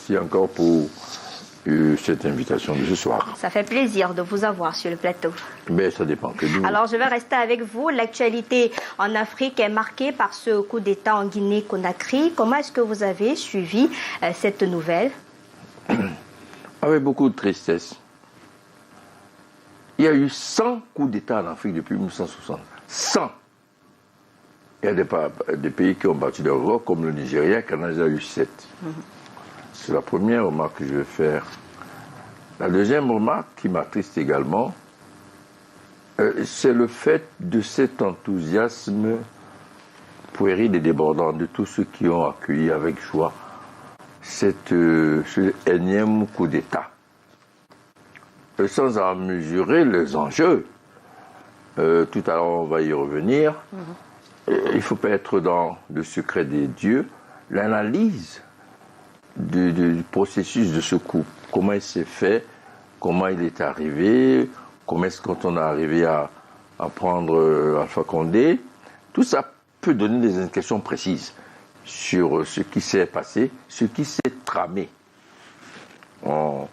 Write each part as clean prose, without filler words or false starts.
merci encore pour cette invitation de ce soir. Ça fait plaisir de vous avoir sur le plateau. Mais ça dépend que nous. Alors, je vais rester avec vous. L'actualité en Afrique est marquée par ce coup d'État en Guinée-Conakry. Comment est-ce que vous avez suivi cette nouvelle? Avec beaucoup de tristesse. Il y a eu 100 coups d'État en Afrique depuis 1960. 100. Il y a des pays qui ont battu des records, comme le Nigeria, qui en a déjà eu 7. C'est la première remarque que je vais faire. La deuxième remarque qui m'attriste également, c'est le fait de cet enthousiasme puéril et débordant de tous ceux qui ont accueilli avec joie ce énième coup d'État. Sans en mesurer les enjeux. Tout à l'heure, on va y revenir. Il ne faut pas être dans le secret des dieux. L'analyse du processus de ce coup, comment il s'est fait, comment il est arrivé, comment est-ce qu'on est arrivé à prendre Alpha Condé, tout ça peut donner des indications précises sur ce qui s'est passé, ce qui s'est tramé en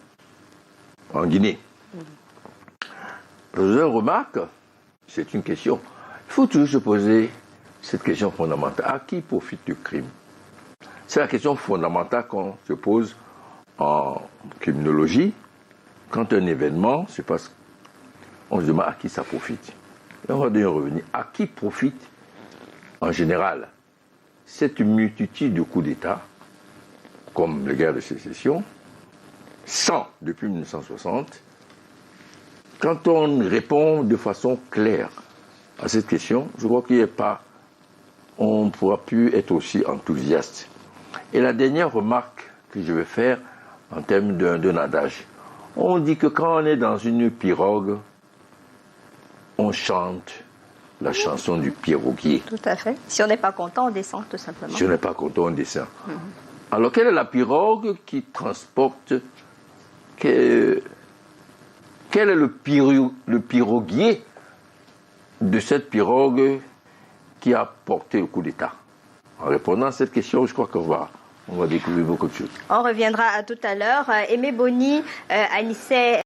Guinée. La deuxième remarque, c'est une question. Il faut toujours se poser cette question fondamentale. À qui profite le crime? C'est la question fondamentale qu'on se pose en criminologie. Quand un événement se passe, on se demande à qui ça profite. Et on va y revenir. À qui profite, en général, cette multitude de coups d'État, comme les guerres de sécession, 100 depuis 1960, quand on répond de façon claire à cette question, je crois qu'il n'y a pas, on ne pourra plus être aussi enthousiaste. Et la dernière remarque que je vais faire en termes d'un adage, on dit que quand on est dans une pirogue, on chante la chanson du piroguier. Tout à fait. Si on n'est pas content, on descend tout simplement. Si on n'est pas content, on descend. Alors, quelle est la pirogue qui transporte... Quel est le piroguier de cette pirogue qui a porté le coup d'État? En répondant à cette question, je crois qu'on va découvrir beaucoup de choses. On reviendra à tout à l'heure. Aimé Boni, Anissé